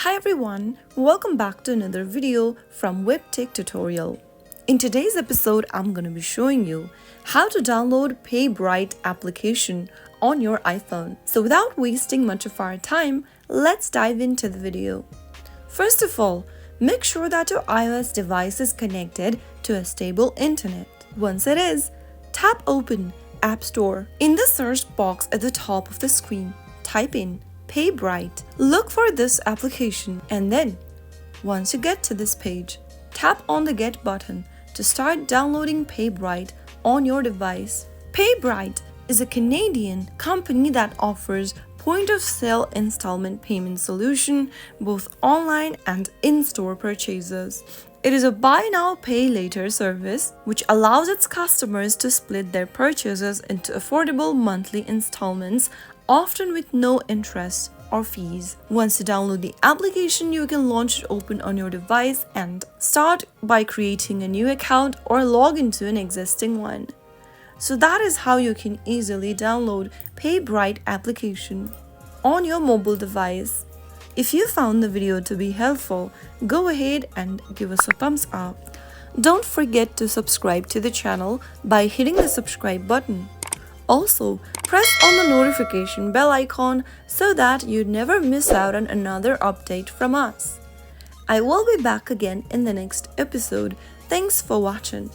Hi everyone, welcome back to another video from Webtech Tutorial. In today's episode, I'm going to be showing you how to download PayBright application on your iPhone. So without wasting much of our time, let's dive into the video. First of all, make sure that your iOS device is connected to a stable internet. Once it is, tap open App Store. In the search box at the top of the screen, type in PayBright. Look for this application and then, once you get to this page, tap on the Get button to start downloading PayBright on your device. PayBright is a Canadian company that offers point-of-sale installment payment solution both online and in-store purchases. It is a buy now, pay later service which allows its customers to split their purchases into affordable monthly installments, often with no interest or fees. Once you download the application, you can launch it open on your device and start by creating a new account or log into an existing one. So that is how you can easily download PayBright application on your mobile device. If you found the video to be helpful, go ahead and give us a thumbs up. Don't forget to subscribe to the channel by hitting the subscribe button. Also, press on the notification bell icon so that you never miss out on another update from us. I will be back again in the next episode. Thanks for watching.